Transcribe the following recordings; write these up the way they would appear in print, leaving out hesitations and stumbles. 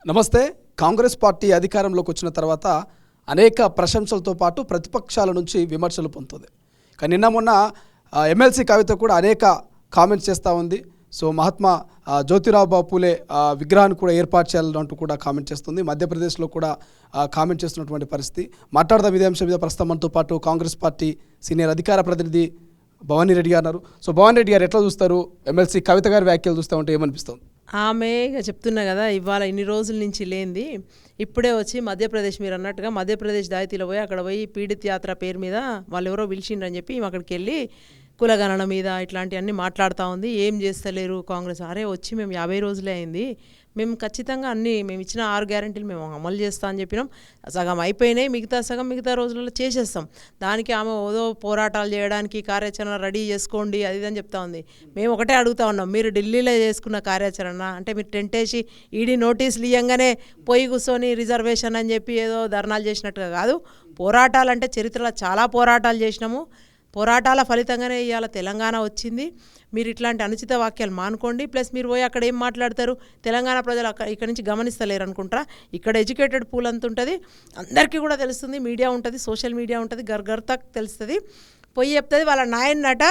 నమస్తే. కాంగ్రెస్ పార్టీ అధికారంలోకి వచ్చిన తర్వాత అనేక ప్రశంసలతో పాటు ప్రతిపక్షాల నుంచి విమర్శలు పొందుతుంది. కానీ నిన్న మొన్న ఎమ్మెల్సీ కవిత కూడా అనేక కామెంట్స్ చేస్తూ ఉంది. సో మహాత్మా జ్యోతిరావు పూలే విగ్రహాన్ని కూడా ఏర్పాటు చేయాలంటూ కూడా కామెంట్ చేస్తుంది. మధ్యప్రదేశ్లో కూడా కామెంట్ చేస్తున్నటువంటి పరిస్థితి. మాట్లాడదాం ఇదే అంశం మీద. ప్రస్తుతం మనతో పాటు కాంగ్రెస్ పార్టీ సీనియర్ అధికార ప్రతినిధి భవానీ రెడ్డి గారు ఉన్నారు. సో భవానీ రెడ్డి గారు ఎట్లా చూస్తారు? ఎమ్మెల్సీ కవిత గారి వ్యాఖ్యలు చూస్తూ ఉంటే ఏమనిపిస్తుంది? ఆమె చెప్తున్నా కదా, ఇవాళ ఇన్ని రోజుల నుంచి లేనిది ఇప్పుడే వచ్చి మధ్యప్రదేశ్, మీరు అన్నట్టుగా మధ్యప్రదేశ్ దాయితీలో పోయి అక్కడ పోయి పీడిత్ యాత్ర పేరు మీద వాళ్ళు ఎవరో పిలిచిండ్రని చెప్పి అక్కడికి వెళ్ళి కులగణన మీద ఇట్లాంటివన్నీ మాట్లాడుతూ ఉంది. ఏం చేస్తలేరు కాంగ్రెస్? అరే వచ్చి మేము 50 రోజులే అయింది, మేము ఖచ్చితంగా అన్నీ మేము ఇచ్చిన 6 గ్యారెంటీలు మేము అమలు చేస్తా అని చెప్పినాం. సగం అయిపోయినాయి, మిగతా రోజులలో చేసేస్తాం. దానికి ఆమె ఏదో పోరాటాలు చేయడానికి కార్యాచరణ రెడీ చేసుకోండి అది ఇదని చెప్తా ఉంది. మేము ఒకటే అడుగుతా ఉన్నాం, మీరు ఢిల్లీలో చేసుకున్న కార్యాచరణ అంటే మీరు టెంట్ వేసి ఈడీ నోటీసులు ఇవ్వగానే పోయి కూర్చొని రిజర్వేషన్ అని చెప్పి ఏదో ధర్నాలు చేసినట్టుగా కాదు. పోరాటాలంటే చరిత్రలో చాలా పోరాటాలు చేసినాము. పోరాటాల ఫలితంగానే ఇవాళ తెలంగాణ వచ్చింది. మీరు ఇట్లాంటి అనుచిత వాక్యాలు మానుకోండి. ప్లస్ మీరు పోయి అక్కడ ఏం మాట్లాడతారు? తెలంగాణ ప్రజలు ఇక్కడ నుంచి గమనిస్తలేరు అనుకుంటారా? ఇక్కడ ఎడ్యుకేటెడ్ పూల్ అంత ఉంటుంది, అందరికీ కూడా తెలుస్తుంది. మీడియా ఉంటుంది, సోషల్ మీడియా ఉంటుంది, గర్గర్తకు తెలుస్తుంది. పోయి చెప్తుంది వాళ్ళ నాయనట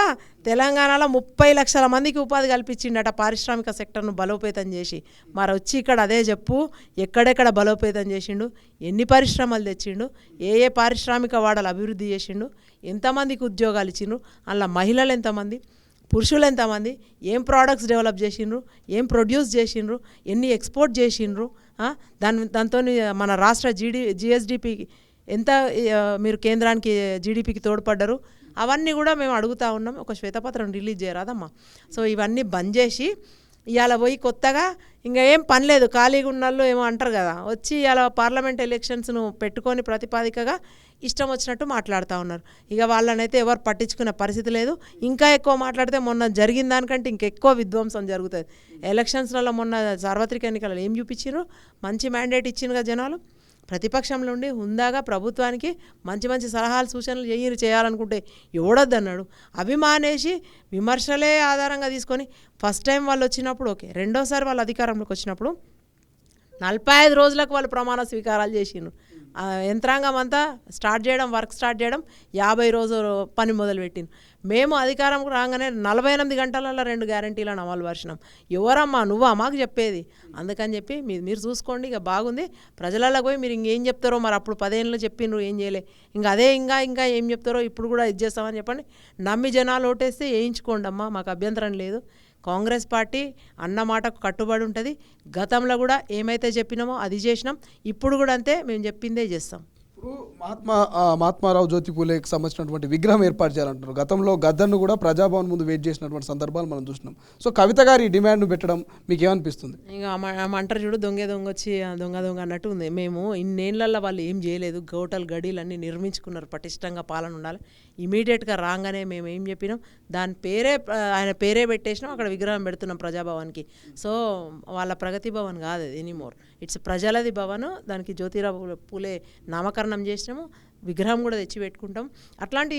తెలంగాణలో 30 లక్షల మందికి ఉపాధి కల్పించిండట పారిశ్రామిక సెక్టర్ను బలోపేతం చేసి. మరి వచ్చి ఇక్కడ అదే చెప్పు, ఎక్కడెక్కడ బలోపేతం చేసిండు, ఎన్ని పరిశ్రమలు తెచ్చిండు, ఏ పారిశ్రామిక వాడలు అభివృద్ధి చేసిండు, ఎంతమందికి ఉద్యోగాలు ఇచ్చిండ్రు, అందులో మహిళలు ఎంతమంది, పురుషులు ఎంతమంది, ఏం ప్రోడక్ట్స్ డెవలప్ చేసిండ్రు, ఏం ప్రొడ్యూస్ చేసిండ్రు, ఎన్ని ఎక్స్పోర్ట్ చేసిండ్రు, దాంతో మన రాష్ట్ర జిఎస్డిపికి ఎంత మీరు కేంద్రానికి జీడిపికి తోడ్పడ్డారు, అవన్నీ కూడా మేము అడుగుతూ ఉన్నాం. ఒక శ్వేతపత్రం రిలీజ్ చేయరాదమ్మా? సో ఇవన్నీ బంద్ చేసి ఇవాళ పోయి కొత్తగా ఇంకా ఏం పని లేదు, ఖాళీగా ఉన్నళ్ళు ఏమో అంటారు కదా, వచ్చి ఇవాళ పార్లమెంట్ ఎలక్షన్స్ను పెట్టుకొని ప్రతిపాదికగా ఇష్టం వచ్చినట్టు మాట్లాడుతూ ఉన్నారు. ఇక వాళ్ళనైతే ఎవరు పట్టించుకునే పరిస్థితి లేదు. ఇంకా ఎక్కువ మాట్లాడితే మొన్న జరిగిన దానికంటే ఇంకెక్కువ విధ్వంసం జరుగుతుంది. ఎలక్షన్స్లలో మొన్న సార్వత్రిక ఎన్నికలలో ఏం చూపించారు? మంచి మ్యాండేట్ ఇచ్చిండ్రుగా జనాలు. ప్రతిపక్షంలో ఉండి హుందాగా ప్రభుత్వానికి మంచి మంచి సలహాలు సూచనలు చేయాలనుకుంటే ఎవడొద్దన్నాడు? అభిమానేసి విమర్శలే ఆధారంగా తీసుకొని ఫస్ట్ టైం వాళ్ళు వచ్చినప్పుడు ఓకే, రెండోసారి వాళ్ళు అధికారంలోకి వచ్చినప్పుడు 45 రోజులకు వాళ్ళు ప్రమాణ స్వీకారాలు చేసిండ్రు. యంత్రాంగం అంతా వర్క్ స్టార్ట్ చేయడం 50 రోజులు పని మొదలుపెట్టింది. మేము అధికారం రాగానే 48 గంటలలో 2 గ్యారెంటీలను అమలు పరిచినాం. ఎవరమ్మా నువ్వా మాకు చెప్పేది? అందుకని చెప్పి మీరు చూసుకోండి, ఇక బాగుంది. ప్రజలకు పోయి మీరు ఇంకేం చెప్తారో, మరి అప్పుడు 10 ఏళ్ళు చెప్పిండ్రు ఏం చేయలే, ఇంకా అదే ఇంకా ఏం చెప్తారో ఇప్పుడు కూడా ఇది చేస్తామని చెప్పండి. నమ్మి జనాలు ఓటేస్తే వేయించుకోండి అమ్మా, మాకు అభ్యంతరం లేదు. కాంగ్రెస్ పార్టీ అన్న మాటకు కట్టుబడి ఉంటుంది. గతంలో కూడా ఏమైతే చెప్పినామో అది చేసినాం, ఇప్పుడు కూడా అంతే, మేము చెప్పిందే చేస్తాం. ఇప్పుడు మహాత్మారావు జ్యోతి పూలేకి సంబంధించినటువంటి విగ్రహం ఏర్పాటు చేయాలంటున్నారు. గతంలో గద్దర్ను కూడా ప్రజాభవన్ ముందు వెయిట్ చేసినటువంటి సందర్భాలు మనం చూసినాం. సో కవిత గారి డిమాండ్ను పెట్టడం మీకు ఏమనిపిస్తుంది? ఇంకా అంటారు చూడు, దొంగ వచ్చి దొంగ అన్నట్టు ఉంది. మేము ఇన్నేళ్లలో వాళ్ళు ఏం చేయలేదు, గోటలు గడీలు అన్నీ నిర్మించుకున్నారు, పటిష్టంగా పాలన ఉండాలి. ఇమీడియట్గా రాగానే మేము ఏం చెప్పినాం, ఆయన పేరే పెట్టేసినాం, అక్కడ విగ్రహం పెడుతున్నాం ప్రజాభవన్కి. సో వాళ్ళ ప్రగతి భవన్ కాదు అది ఎనీమోర్, ఇట్స్ ప్రజలది భవన్. దానికి జ్యోతిరావు పూలే నామకరణం చేసినాము, విగ్రహం కూడా తెచ్చి పెట్టుకుంటాం. అట్లాంటి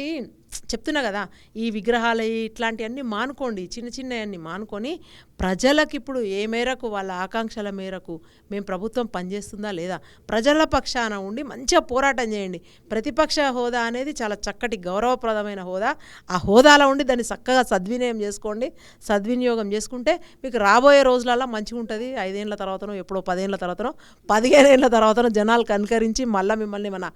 చెప్తున్నా కదా, ఈ విగ్రహాలు ఇట్లాంటివన్నీ మానుకోండి, చిన్నవన్నీ మానుకొని ప్రజలకు ఇప్పుడు ఏ మేరకు వాళ్ళ ఆకాంక్షల మేరకు మేము ప్రభుత్వం పనిచేస్తుందా లేదా, ప్రజల పక్షాన ఉండి మంచిగా పోరాటం చేయండి. ప్రతిపక్ష హోదా అనేది చాలా చక్కటి గౌరవప్రదమైన హోదా. ఆ హోదాలో ఉండి దాన్ని చక్కగా సద్వినియోగం చేసుకుంటే మీకు రాబోయే రోజులలో మంచిగా ఉంటుంది. 5 ఏళ్ళ తర్వాతనో ఎప్పుడో 10 ఏళ్ళ తర్వాతనో 15 ఏళ్ళ తర్వాతనో జనాలు కనుకరించి మళ్ళీ మిమ్మల్ని మన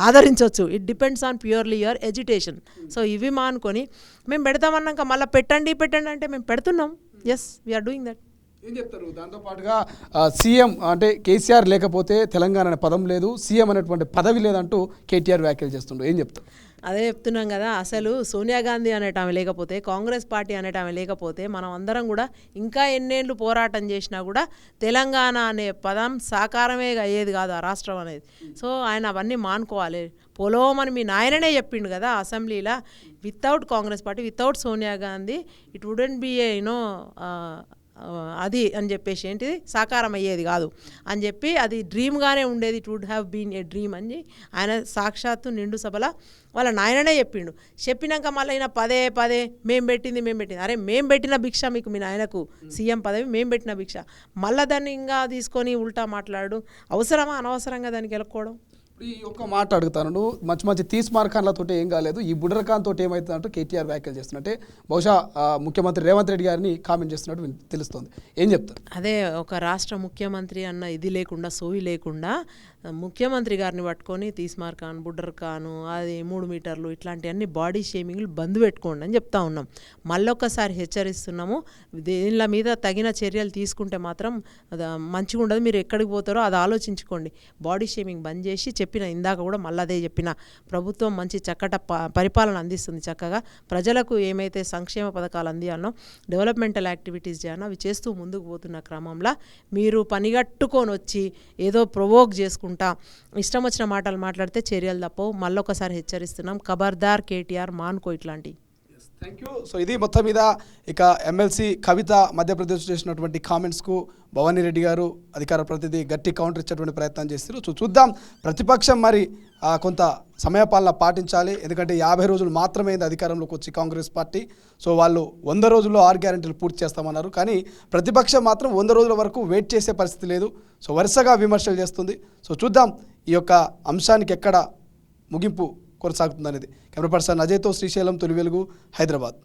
ఆదరించవచ్చు. It depends on purely your education. So ఇవి మానుకొని మేము పెడతామన్నాక మళ్ళీ పెట్టండి అంటే మేము పెడుతున్నాం. Yes, we are doing that. ఏం చెప్తారు? దాంతోపాటుగా సీఎం అంటే కేసీఆర్ లేకపోతే తెలంగాణ అనే పదం లేదు, సీఎం అనేటువంటి పదవి లేదంటూ కేటీఆర్ వ్యాఖ్యలు చేస్తుండ్రు. ఏం చెప్తారు? అదే చెప్తున్నాం కదా, అసలు సోనియా గాంధీ అనేటామె లేకపోతే, కాంగ్రెస్ పార్టీ అనేటామె లేకపోతే మనం అందరం కూడా ఇంకా ఎన్నేళ్ళు పోరాటం చేసినా కూడా తెలంగాణ అనే పదం సాకారమే అయ్యేది కాదు, ఆ రాష్ట్రం అనేది. సో ఆయన అవన్నీ మానుకోవాలి. పొలోమని మీ నాయననే చెప్పిండు కదా అసెంబ్లీలో, without Congress party, without Sonia Gandhi it wouldn't B అది అని చెప్పేసి ఏంటిది సాకారం అయ్యేది కాదు అని చెప్పి అది డ్రీమ్గానే ఉండేది. It would have been a dream అని ఆయన సాక్షాత్తు నిండు సభల వాళ్ళ నాయననే చెప్పిండు. చెప్పినాక మళ్ళీ అయినా పదే పదే మేము పెట్టింది అరే మేము పెట్టిన భిక్ష మీకు మీ నాయనకు సీఎం పదవి మేము పెట్టిన భిక్ష మళ్ళీ దాన్ని ఇంకా తీసుకొని ఉల్టా మాట్లాడు అవసరమా అనవసరంగా దానికి వెళ్ళకపోవడం. ఈ ఒక్క మాట అడుగుతాను, నువ్వు మంచి మంచి తీస్మార్ఖాన్లతో ఏం కాలేదు, ఈ బుడరఖాన్ తోటి ఏమవుతుందంటూ కేటీఆర్ వ్యాఖ్యలు చేస్తున్నట్టే బహుశా ముఖ్యమంత్రి రేవంత్ రెడ్డి గారిని కామెంట్ చేస్తున్నట్టు తెలుస్తుంది. ఏం చెప్తారు? అదే ఒక రాష్ట్ర ముఖ్యమంత్రి అన్న ఇది లేకుండా సోయి లేకుండా ముఖ్యమంత్రి గారిని పట్టుకొని తీస్మార్ ఖాన్ బుడ్డర్ ఖాను అది 3 మీటర్లు ఇట్లాంటివన్నీ బాడీ షేమింగ్లు బంద్ పెట్టుకోండి అని చెప్తా ఉన్నాం. మళ్ళొక్కసారి హెచ్చరిస్తున్నాము. దీనిల మీద తగిన చర్యలు తీసుకుంటే మాత్రం అది మంచిగా ఉండదు. మీరు ఎక్కడికి పోతారో అది ఆలోచించుకోండి. బాడీ షేమింగ్ బంద్ చేసి చెప్పిన ఇందాక కూడా మళ్ళీ అదే చెప్పిన ప్రభుత్వం మంచి చక్కట పరిపాలన అందిస్తుంది. చక్కగా ప్రజలకు ఏమైతే సంక్షేమ పథకాలు అందియాలనో డెవలప్మెంటల్ యాక్టివిటీస్ చేయాలనో అవి చేస్తూ ముందుకు పోతున్న క్రమంలో మీరు పనిగట్టుకొని వచ్చి ఏదో ప్రొవోక్ చేసుకుంటా ఇష్టం వచ్చిన మాటలు మాట్లాడితే చర్యలు తప్పవు. మళ్ళొకసారి హెచ్చరిస్తున్నాం. ఖబర్దార్ కేటీఆర్ మానుకో ఇట్లాంటివి. Thank you. సో ఇది మొత్తం మీద ఇక ఎమ్మెల్సీ కవిత మధ్యప్రదేశ్ చేసినటువంటి కామెంట్స్కు భవానీ రెడ్డి గారు అధికార ప్రతినిధి గట్టి కౌంటర్ ఇచ్చేటువంటి ప్రయత్నం చేస్తారు. సో చూద్దాం, ప్రతిపక్షం మరి కొంత సమయపాలన పాటించాలి. ఎందుకంటే 50 రోజులు మాత్రమే అధికారంలోకి వచ్చి కాంగ్రెస్ పార్టీ. సో వాళ్ళు 100 రోజుల్లో 6 గ్యారెంటీలు పూర్తి చేస్తామన్నారు. కానీ ప్రతిపక్షం మాత్రం 100 రోజుల వరకు వెయిట్ చేసే పరిస్థితి లేదు. సో వరుసగా విమర్శలు చేస్తుంది. సో చూద్దాం ఈ యొక్క అంశానికి ఎక్కడ ముగింపు కొనసాగుతుందనేది. కెమెరా పర్సన్ అజయ్తో శ్రీశైలం, తొలి వెలుగు, హైదరాబాద్.